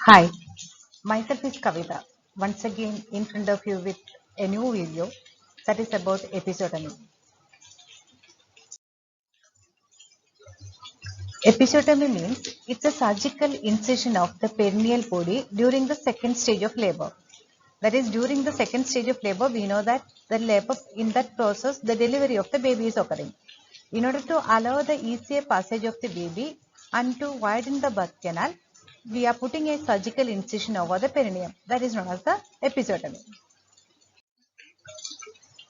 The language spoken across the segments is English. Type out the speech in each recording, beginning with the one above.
Hi, myself is Kavita. Once again in front of you with a new video that is about episiotomy. Episiotomy means it's a surgical incision of the perineal body during the second stage of labor. That is, during the second stage of labor, we know that the labor, in that process, the delivery of the baby is occurring. In order to allow the easier passage of the baby and to widen the birth canal, we are putting a surgical incision over the perineum. That is known as the episiotomy.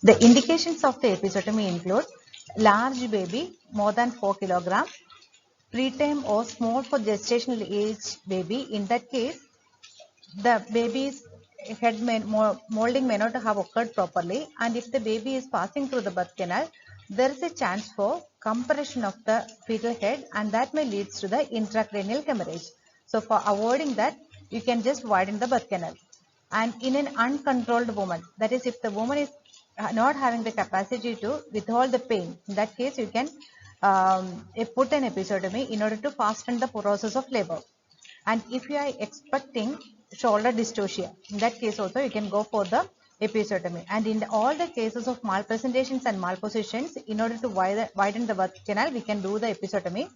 The indications of the episiotomy include large baby more than 4 kg, preterm or small for gestational age baby. In that case, the baby's molding may not have occurred properly, and if the baby is passing through the birth canal, there is a chance for compression of the fetal head, and that may lead to the intracranial hemorrhage. So for avoiding that, you can just widen the birth canal. And in an uncontrolled woman, that is, if the woman is not having the capacity to withhold the pain, in that case you can put an episiotomy in order to fasten the process of labor. And if you are expecting shoulder dystocia, in that case also you can go for the episiotomy. And in all the cases of malpresentations and malpositions, in order to widen the birth canal, we can do the episiotomy.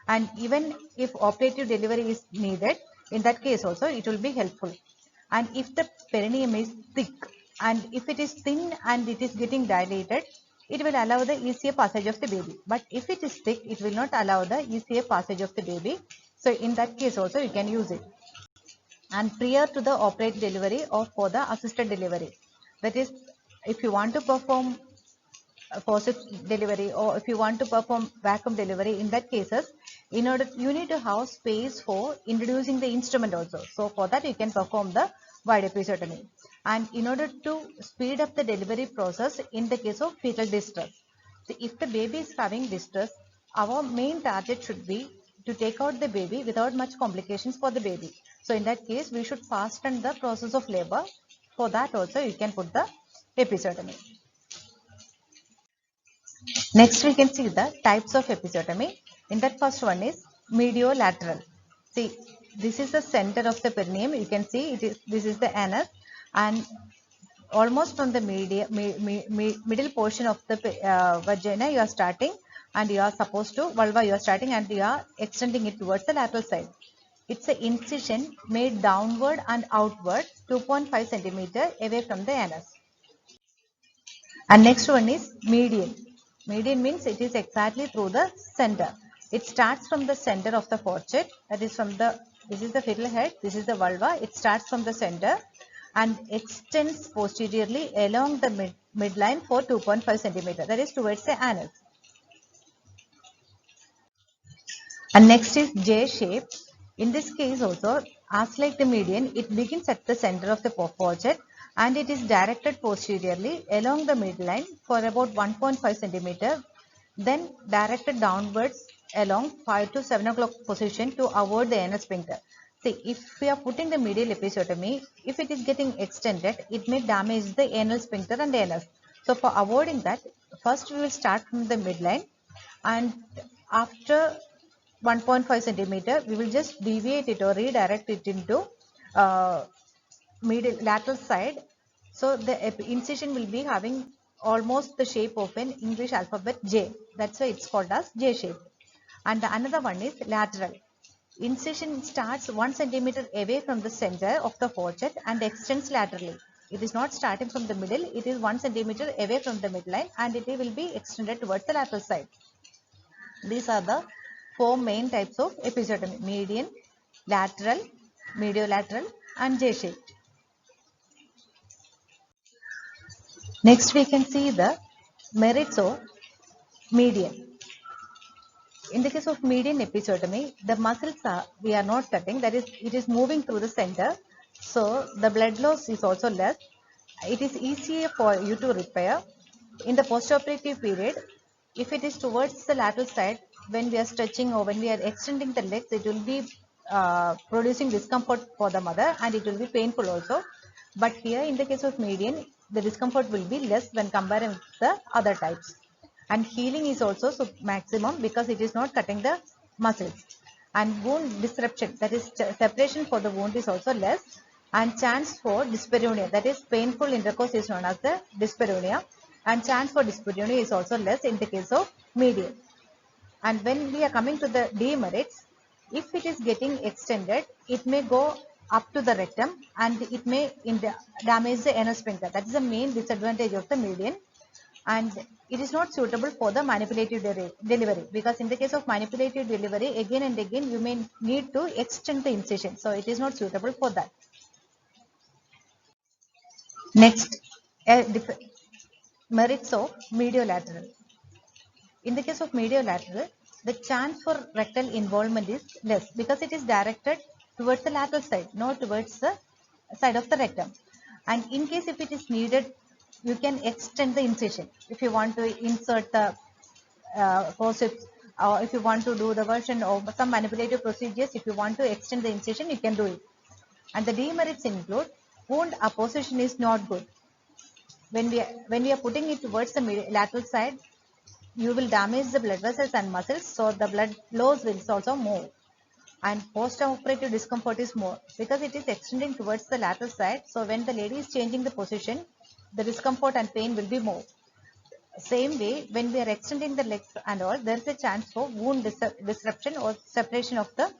And even if operative delivery is needed, in that case also it will be helpful. And if the perineum is thick, and if it is thin and it is getting dilated, it will allow the easier passage of the baby. But if it is thick, it will not allow the easier passage of the baby. So in that case also you can use it. And prior to the operative delivery or for the assisted delivery, that is, if you want to perform forceps delivery or if you want to perform vacuum delivery, in that cases, in order you need to have space for introducing the instrument also. So for that you can perform the wide episiotomy. And in order to speed up the delivery process in the case of fetal distress, so if the baby is having distress, our main target should be to take out the baby without much complications for the baby. So in that case, we should fasten the process of labor. For that also you can put the episiotomy. Next, we can see the types of episiotomy. In that, first one is mediolateral. See, this is the center of the perineum. You can see this is the anus, and almost from the middle portion of the vagina you are starting, and you are supposed to vulva you are starting, and you are extending it towards the lateral side. It's an incision made downward and outward 2.5 centimeter away from the anus. And next one is median. Median means it is exactly through the center. It starts from the center of the forehead, that is from the, this is the fetal head, this is the vulva. It starts from the center and extends posteriorly along the midline for 2.5 centimeter, that is towards the anus. And next is J shape. In this case also, as like the median, it begins at the center of the forehead and it is directed posteriorly along the midline for about 1.5 centimeter, then directed downwards along 5 to 7 o'clock position to avoid the anus sphincter. See, if we are putting the medial episiotomy, if it is getting extended, it may damage the anal sphincter and anus. So for avoiding that, first we will start from the midline, and after 1.5 centimeter, we will just deviate it or redirect it into middle lateral side. So the incision will be having almost the shape of an English alphabet J. That's why it's called as J shape. And the another one is lateral. Incision starts 1 centimeter away from the center of the forehead and extends laterally. It is not starting from the middle, it is 1 centimeter away from the midline and it will be extended towards the lateral side. These are the four main types of episiotomy: median, lateral, mediolateral and J-shaped. Next we can see the merits of median. In the case of median episiotomy, the muscles we are not cutting, that is, it is moving through the center. So the blood loss is also less. It is easier for you to repair. In the postoperative period, if it is towards the lateral side, when we are stretching or when we are extending the legs, it will be producing discomfort for the mother and it will be painful also. But here in the case of median, the discomfort will be less when comparing with the other types. And healing is also maximum because it is not cutting the muscles. and wound disruption, that is separation for the wound, is also less, and chance for dyspareunia, that is painful intercourse, is known as the dyspareunia, and chance for dyspareunia is also less in the case of medial. And when we are coming to the demerits, if it is getting extended, it may go up to the rectum and it may damage the anal sphincter. That is the main disadvantage of the median, and it is not suitable for the manipulative delivery, because in the case of manipulative delivery, again and again you may need to extend the incision, so it is not suitable for that. Next, merits of mediolateral. In the case of mediolateral, the chance for rectal involvement is less because it is directed towards the lateral side, not towards the side of the rectum. And in case if it is needed, you can extend the incision. If you want to insert the forceps, or if you want to do the version of some manipulative procedures, if you want to extend the incision, you can do it. And the demerits include wound apposition is not good. When we are putting it towards the lateral side, you will damage the blood vessels and muscles, so the blood flows will also more. And post-operative discomfort is more because it is extending towards the lateral side. So when the lady is changing the position, the discomfort and pain will be more. Same way, when we are extending the legs and all, there is a chance for wound disruption or separation of the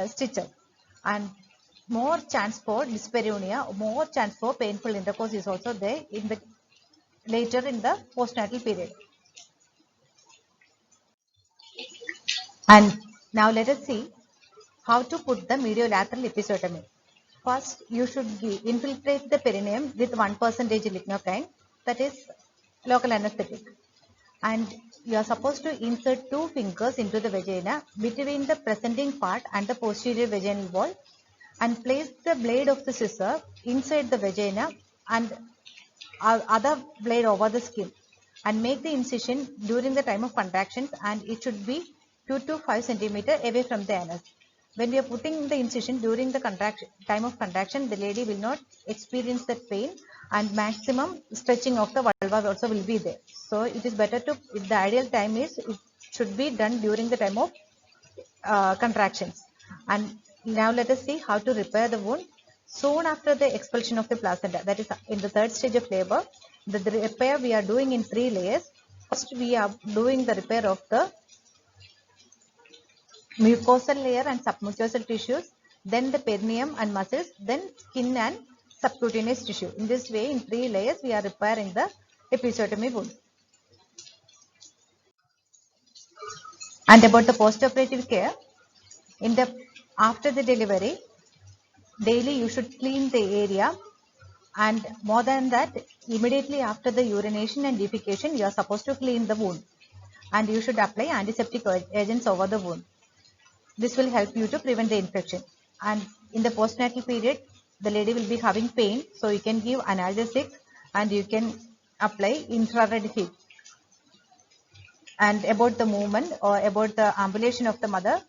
stitches, and more chance for dyspareunia, more chance for painful intercourse is also there in the later in the postnatal period. And now let us see how to put the mediolateral episiotomy. First, you should infiltrate the perineum with 1% lignocaine, that is local anesthetic. And you are supposed to insert 2 fingers into the vagina between the presenting part and the posterior vaginal wall, and place the blade of the scissor inside the vagina and other blade over the skin, and make the incision during the time of contractions, and it should be 2 to 5 centimeter away from the anus. When we are putting the incision during the time of contraction, the lady will not experience that pain, and maximum stretching of the vulva also will be there. So it is better to, the ideal time is, it should be done during the time of contractions. And now let us see how to repair the wound. Soon after the expulsion of the placenta, that is in the 3rd stage of labor, the repair we are doing in 3 layers. First, we are doing the repair of the mucosal layer and submucosal tissues, then the perineum and muscles, then skin and subcutaneous tissue. In this way, in 3 layers, we are repairing the episiotomy wound. And about the postoperative care, after the delivery, daily you should clean the area, and more than that, immediately after the urination and defecation, you are supposed to clean the wound, and you should apply antiseptic agents over the wound. This will help you to prevent the infection. And in the postnatal period, the lady will be having pain, so you can give analgesics and you can apply infrared heat. And about the movement or about the ambulation of the mother,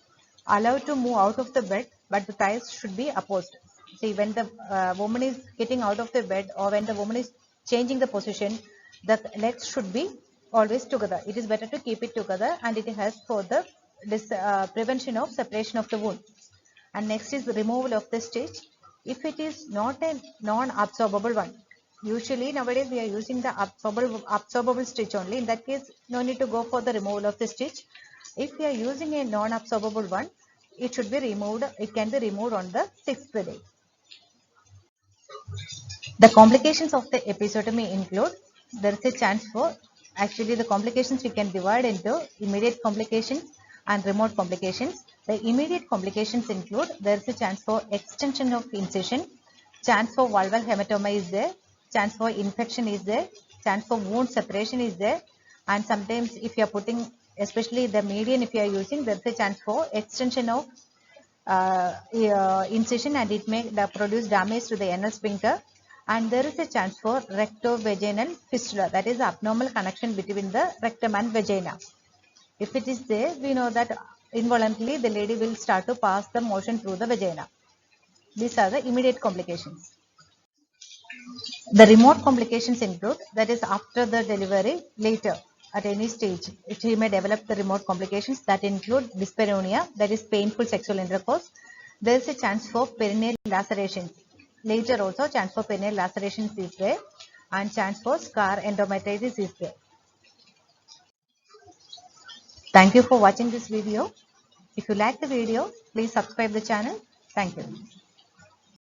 allow to move out of the bed, but the thighs should be opposed. See, when the woman is getting out of the bed, or when the woman is changing the position, the legs should be always together. It is better to keep it together, and it helps for the prevention of separation of the wound. And next is the removal of the stitch. If it is not a non-absorbable one, usually nowadays we are using the absorbable stitch only. In that case, no need to go for the removal of the stitch. If we are using a non-absorbable one, it should be removed. It can be removed on the 6th day. The complications of the episiotomy include, there is a chance for, actually the complications we can divide into immediate complications and remote complications. The immediate complications include, there is a chance for extension of incision, chance for vulval hematoma is there, chance for infection is there, chance for wound separation is there, and sometimes if you are putting, especially the median, if you are using, there is a chance for extension of incision, and it may produce damage to the anal sphincter. And there is a chance for rectovaginal fistula, that is abnormal connection between the rectum and vagina. If it is there, we know that involuntarily the lady will start to pass the motion through the vagina. These are the immediate complications. The remote complications include, that is after the delivery, later, at any stage, she may develop the remote complications that include dyspareunia, that is painful sexual intercourse. There is a chance for perineal lacerations. Later also chance for perineal lacerations is there, and chance for scar endometritis is there. Thank you for watching this video. If you like the video, please subscribe the channel. Thank you.